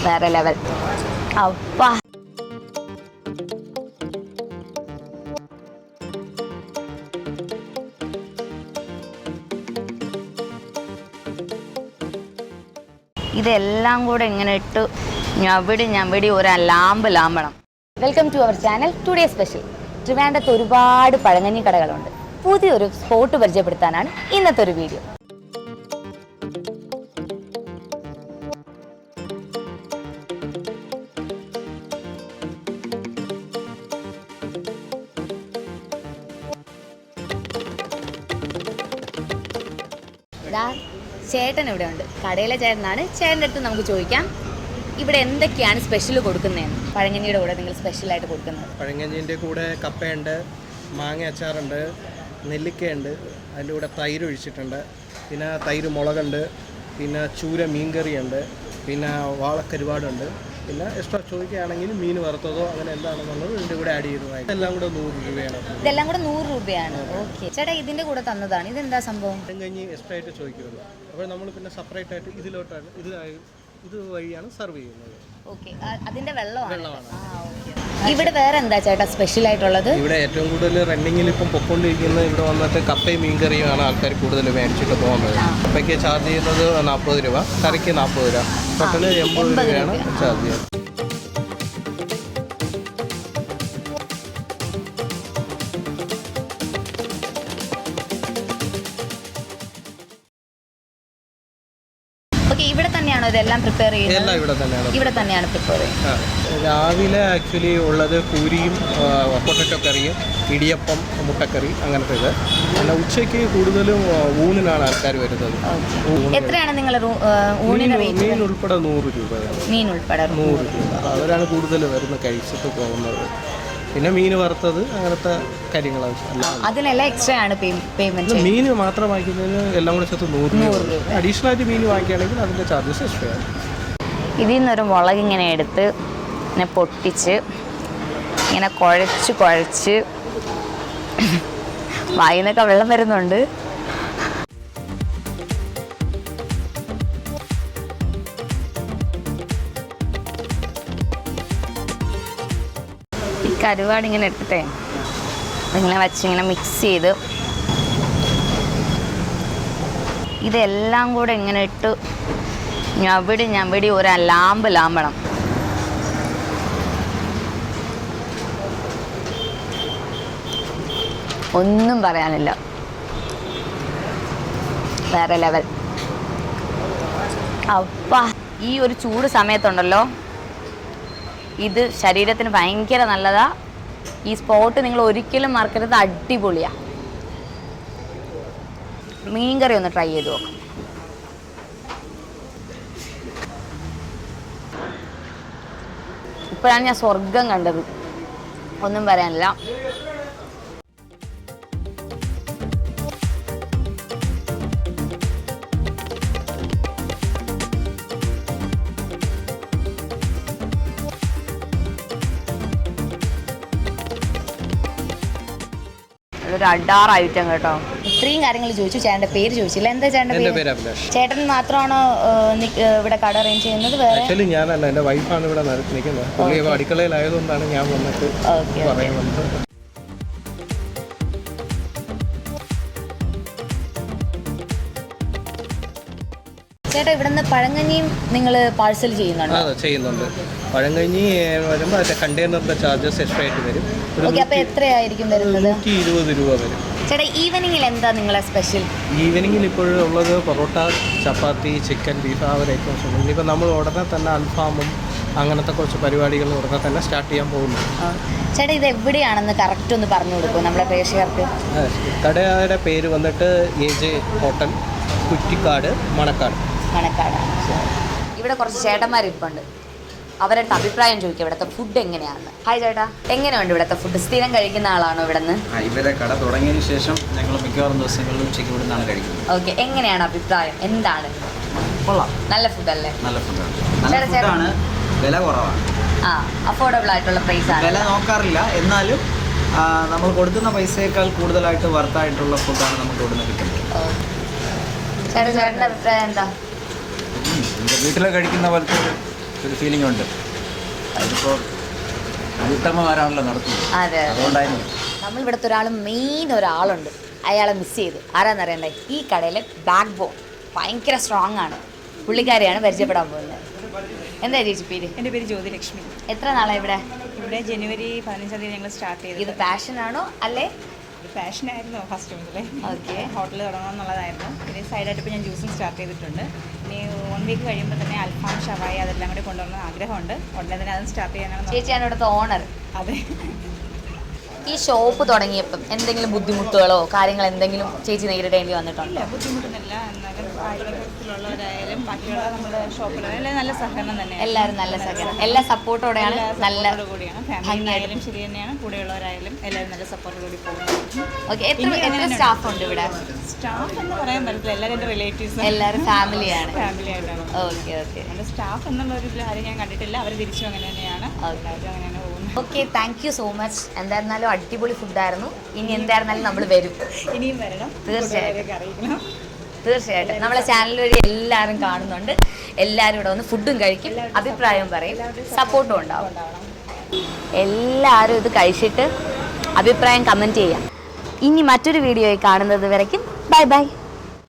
വേറെ ലെവൽ. അപ്പാ ഇതെല്ലാം കൂടെ ഇങ്ങനെ ഇട്ട് ഞവിടി ഒരു ലാമ്പണം. Welcome to our channel. Today special. ട്രിവാൻഡ്രത്ത് ഒരുപാട് പഴങ്കഞ്ഞി കടകളുണ്ട്. പുതിയൊരു സ്പോട്ട് പരിചയപ്പെടുത്താനാണ് ഇന്നത്തെ ഒരു വീഡിയോ. ചേട്ടൻ ഇവിടെ ഉണ്ട്. കടയിലെ ചേട്ടനാണ്. ചേട്ടൻ്റെ അടുത്ത് നമുക്ക് ചോദിക്കാം ഇവിടെ എന്തൊക്കെയാണ് സ്പെഷ്യൽ കൊടുക്കുന്നതെന്ന്. പഴങ്കഞ്ഞിയുടെ കൂടെ നിങ്ങൾ സ്പെഷ്യലായിട്ട് കൊടുക്കുന്നത്? പഴങ്കഞ്ഞിൻ്റെ കൂടെ കപ്പയുണ്ട്, മാങ്ങ അച്ചാറുണ്ട്, നെല്ലിക്കയുണ്ട്, അതിൻ്റെ കൂടെ തൈര് ഒഴിച്ചിട്ടുണ്ട്, പിന്നെ തൈര് മുളകുണ്ട്, പിന്നെ ചൂര മീൻകറിയുണ്ട്, പിന്നെ വാളക്കരുപാടുണ്ട്, പിന്നെ എക്സ്ട്രാ ചോദിക്കുകയാണെങ്കിൽ മീൻ വറുത്തതോ അങ്ങനെ എന്താണെന്നുള്ളത് ഇതിൻ്റെ കൂടെ ആഡ് ചെയ്തതായി. ഇതെല്ലാം കൂടെ 100 രൂപയാണ്. ഇതെല്ലാം കൂടെ 100 രൂപയാണ്. ഓക്കെ ചേട്ടാ, ഇതിൻ്റെ കൂടെ തന്നതാണ്. ഇതെന്താ സംഭവം? പഴങ്കഞ്ഞി എക്സ്ട്രാ ആയിട്ട് ചോദിക്കുമല്ലോ, അപ്പോൾ നമ്മൾ പിന്നെ സെപ്പറേറ്റ് ആയിട്ട് ഇത് വഴിയാണ് സെർവ് ചെയ്യുന്നത്. ഓക്കെ, അതിൻ്റെ വെള്ളമാണ്. ഇവിടെ വേറെ എന്താ ചേട്ടാ സ്പെഷ്യൽ ആയിട്ടുള്ളത്? ഇവിടെ ഏറ്റവും കൂടുതൽ റണ്ണിങ്ങിൽ ഇപ്പം പൊയ്ക്കൊണ്ടിരിക്കുന്നത് ഇവിടെ വന്നിട്ട് കപ്പയും മീൻകറിയുമാണ് ആൾക്കാർ കൂടുതൽ മേടിച്ചിട്ട് പോകുന്നത്. കപ്പയ്ക്ക് ചാർജ് ചെയ്യുന്നത് 40 രൂപ, കറിക്ക് 40 രൂപ, ടോട്ടല് 80 രൂപയാണ് ചാർജ് ചെയ്യുന്നത്. ഇവിടെ തന്നെയാണോ ഇതെല്ലാം പ്രിപ്പയർ ചെയ്യുന്നത്? എല്ലാം ഇവിടെ തന്നെയാണ് പ്രിപ്പയർ ചെയ്യുന്നത്. രാവിലെ ആക്ച്വലി ഉള്ളത് പൂരിയും പൊട്ടറ്റോ കറിയും ഇടിയപ്പം മുട്ടക്കറി അങ്ങനത്തെ ഇത്. പിന്നെ ഉച്ചയ്ക്ക് കൂടുതലും ഊണിനാണ് ആൾക്കാർ വരുന്നത്. എത്രയാണ് നിങ്ങൾ ഊണിന്? മീൻ ഉൾപ്പെടെ 100 രൂപയാണ്. 100 രൂപ. അവരാണ് കൂടുതൽ വരുന്ന കഴിച്ചിട്ട് പോകുന്നത്. പിന്നെ മീൻ വറുത്തത് അങ്ങനത്തെ കാര്യങ്ങളാണ്. അതിനെല്ലാം എക്സ്ട്രാ ആണ് പേയ്മെന്റ്. മീൻ മാത്രം വാങ്ങിക്കുന്നതിന് എല്ലാം കൂടെ ചേർത്ത് 100 രൂപ. അഡീഷണൽ ആയിട്ട് മീൻ വാങ്ങിക്കുകയാണെങ്കിൽ അതിൻ്റെ ചാർജസ് എക്സ്ട്രാ ആണ്. ഇതിൽ നിന്നൊരു മുളക് ഇങ്ങനെ എടുത്ത് ഇങ്ങനെ പൊട്ടിച്ച് ഇങ്ങനെ കുഴച്ച് വായിന്നൊക്കെ വെള്ളം വരുന്നുണ്ട്. ഈ കരുവാട് ഇങ്ങനെ എടുത്തിട്ടേ ഇങ്ങനെ വെച്ചിങ്ങനെ മിക്സ് ചെയ്ത് ഇതെല്ലാം കൂടെ ഇങ്ങനെ ഇട്ട് ഞവിടി ഒരു ലാമ്പണം. ഒന്നും പറയാനില്ല, വേറെ ലെവൽ. അപ്പാ ഈ ഒരു ചൂട് സമയത്തുണ്ടല്ലോ, ഇത് ശരീരത്തിന് ഭയങ്കര നല്ലതാ. ഈ സ്പോട്ട് നിങ്ങൾ ഒരിക്കലും മറക്കരുത്, അടിപൊളിയാ. മീൻകറി ഒന്ന് ട്രൈ ചെയ്ത് നോക്കാം. ഇപ്പോഴാണ് ഞാൻ സ്വർഗം കണ്ടത്, ഒന്നും പറയാനില്ല. ഒരു അഡാറ് ഐറ്റം കേട്ടോ. ഇത്രയും കാര്യങ്ങൾ ചോദിച്ചു. ചേട്ടൻ്റെ പേര് ചോദിച്ചില്ല. എന്താ ചേട്ടൻ്റെ പേര്? ചേട്ടൻ മാത്രമാണോ ഇവിടെ കട അറേഞ്ച് ചെയ്യുന്നത്? വേറെ ഞാനല്ല, എൻ്റെ വൈഫാണ് ഇവിടെ നിൽക്കുന്നത്. അടുക്കളയിലായതുകൊണ്ടാണ് ഞാൻ വന്നിട്ട് പറയുന്നത്. ചേട്ടാ, ഇവിടുന്ന് പഴങ്കഞ്ഞിയും നിങ്ങൾ പാഴ്സൽ ചെയ്യുന്നുണ്ടോ? ചെയ്യുന്നുണ്ട്. പഴങ്കഞ്ഞി വരുമ്പോൾ അതിൻ്റെ കണ്ടെയ്നറിൻ്റെ ചാർജസ് എക്സ്ട്രാ ആയിട്ട് വരും. അപ്പോൾ എത്രയായിരിക്കും വരുന്നത്? 120 രൂപ വരും. ചേട്ടാ, ഈവനിങ്ങിൽ എന്താ നിങ്ങളെ സ്പെഷ്യൽ? ഈവനിങ്ങിൽ ഇപ്പോഴുള്ളത് പൊറോട്ട, ചപ്പാത്തി, ചിക്കൻ, ബീഫ് ആ ഒരു ഐറ്റംസ് ഉണ്ട്. ഇനിയിപ്പോൾ നമ്മൾ ഉടനെ തന്നെ അൽഫാമും അങ്ങനത്തെ കുറച്ച് പരിപാടികൾ ഉടനെ തന്നെ സ്റ്റാർട്ട് ചെയ്യാൻ പോകുന്നു. ചേട്ടാ, ഇത് എവിടെയാണെന്ന് കറക്റ്റ് ഒന്ന് പറഞ്ഞു കൊടുക്കും നമ്മളെ പ്രേക്ഷകർക്ക്. കടയുടെ പേര് വന്നിട്ട് AJ ഹോട്ടൽ, കുറ്റിക്കാട്, മണക്കാട്. ഇവിടെ കുറച്ച് ചേട്ടന്മാരിപ്പുണ്ട്. അവരുടെ അഭിപ്രായം ചോദിക്കുക ഇവിടുത്തെ ഫുഡ് എങ്ങനെയാണെന്ന്. ഹായ് ചേട്ടാ, എങ്ങനെയുണ്ട് ഇവിടുത്തെ ഫുഡ്? സ്ഥിരം കഴിക്കുന്ന ആളാണോ ഇവിടുന്ന്? ഇവരെ കട തുടങ്ങിയതിന് ശേഷം ഞങ്ങൾ മിക്കവാറും ദിവസങ്ങളിലും ഉച്ചയ്ക്ക് ഇവിടെ നിന്നാണ് കഴിക്കുന്നത്. ഓക്കെ, എങ്ങനെയാണ് അഭിപ്രായം? എന്താണ്? കൊള്ളാം, നല്ല ഫുഡല്ലേ? നല്ല ഫുഡാണ്. വില കുറവാണ്. അഫോർഡബിൾ ആയിട്ടുള്ള പ്രൈസ് ആണ്. വില നോക്കാറില്ല, എന്നാലും നമ്മൾ കൊടുക്കുന്ന പൈസയേക്കാൾ കൂടുതലായിട്ട് വർത്തായിട്ടുള്ള ഫുഡാണ് നമുക്ക് ഇവിടുന്ന് കിട്ടുന്നത്. ചേട്ടൻ്റെ അഭിപ്രായം എന്താ? വീട്ടിൽ കഴിക്കുന്ന പോലത്തെ ഒരു ഫീലിംഗ് ഉണ്ട്. അതിപ്പോൾ വീട്ടമ്മമാരാണല്ലോ നടത്തുന്നത്, അതെ അതുകൊണ്ടായിരിക്കും. നമ്മൾ ഇവിടുത്തെ മെയിൻ ഒരാളുണ്ട്, അയാളെ മിസ് ചെയ്തു. ആരാന്നറിയണ്ടേ? ഈ കടയിലെ ബാക്ക് ബോൺ ഭയങ്കര സ്ട്രോങ് ആണ്. പുള്ളിക്കാരെയാണ് പരിചയപ്പെടാൻ പോകുന്നത്. എന്താ ചേച്ചി പേര്? എൻ്റെ പേര് ജ്യോതിലക്ഷ്മി. എത്ര നാളാണ് ഇവിടെ? ഇവിടെ ജനുവരി 15 തീയതി ഞങ്ങൾ സ്റ്റാർട്ട് ചെയ്തു. ഇത് പാഷനാണോ അല്ലേ? ഇത് പാഷനായിരുന്നു ഫസ്റ്റ് മുതലേ. ഓക്കെ. ഹോട്ടൽ തുടങ്ങണം എന്നുള്ളതായിരുന്നു. പിന്നെ സൈഡായിട്ട് ഇപ്പോൾ ഞാൻ ജ്യൂസും സ്റ്റാർട്ട് ചെയ്തിട്ടുണ്ട്. ഇനി 1 വീക്ക് കഴിയുമ്പോൾ തന്നെ അൽഫാം, ഷവായി അതെല്ലാം കൂടി കൊണ്ടുവരണം ആഗ്രഹമുണ്ട്. ഉടനെ തന്നെ അതും സ്റ്റാർട്ട് ചെയ്യാനാണ്. ചേച്ചിയാണ് ഇവിടുത്തെ ഓണർ. അതെ. ഈ ഷോപ്പ് തുടങ്ങിയപ്പം എന്തെങ്കിലും ബുദ്ധിമുട്ടുകളോ കാര്യങ്ങൾ എന്തെങ്കിലും ചേച്ചി നേരിടേണ്ടി വന്നിട്ടുണ്ടോ? ഇല്ല, ബുദ്ധിമുട്ടൊന്നുമില്ല. എന്നാലും ആയിരത്തിലുള്ളവരായാലും ബാക്കിയുള്ള നമ്മുടെ ഷോപ്പിലെല്ലാം നല്ല സഹകരണം തന്നെ. എല്ലാവരും നല്ല സഹകരണം, എല്ലാ സപ്പോർട്ടോടെയാണ്. നല്ല കൂടിയാണ് ഫാമിലി ആയാലും ശരി തന്നെയാണ്, കൂടെയുള്ളവരായാലും എല്ലാവരും നല്ല സപ്പോർട്ടോട് കൂടി പോകുന്നു. ഓക്കെ. എത്ര സ്റ്റാഫ് ഉണ്ട് ഇവിടെ? സ്റ്റാഫ് എന്ന് പറയാൻ പറ്റില്ല, എല്ലാവരും എൻ്റെ റിലേറ്റീവ്സ്, എല്ലാവരും ഫാമിലിയാണ്. ഫാമിലി ആയിട്ടാണ്. Okay okay. എൻ്റെ സ്റ്റാഫ് എന്നുള്ള ഒരു ആരും ഞാൻ കണ്ടിട്ടില്ല. അവർ തിരിച്ചും അങ്ങനെ തന്നെയാണ്. എല്ലാവരും അങ്ങനെ തന്നെ പോകുന്നു. Okay, thank you so much. എന്തായിരുന്നാലും അടിപൊളി ഫുഡായിരുന്നു. ഇനി എന്തായിരുന്നാലും നമ്മൾ വരും, ഇനിയും വരണം. തീർച്ചയായിട്ടും അറിയിക്കണം. തീർച്ചയായിട്ടും. നമ്മളെ ചാനൽ വഴി എല്ലാവരും കാണുന്നുണ്ട്. എല്ലാവരും ഇവിടെ വന്ന് ഫുഡും കഴിക്കും, അഭിപ്രായം പറയും, സപ്പോർട്ടും ഉണ്ടാവും. എല്ലാവരും ഇത് കഴിച്ചിട്ട് അഭിപ്രായം കമൻറ്റ് ചെയ്യാം. ഇനി മറ്റൊരു വീഡിയോയിൽ കാണുന്നത് വരയ്ക്കും ബൈ ബൈ.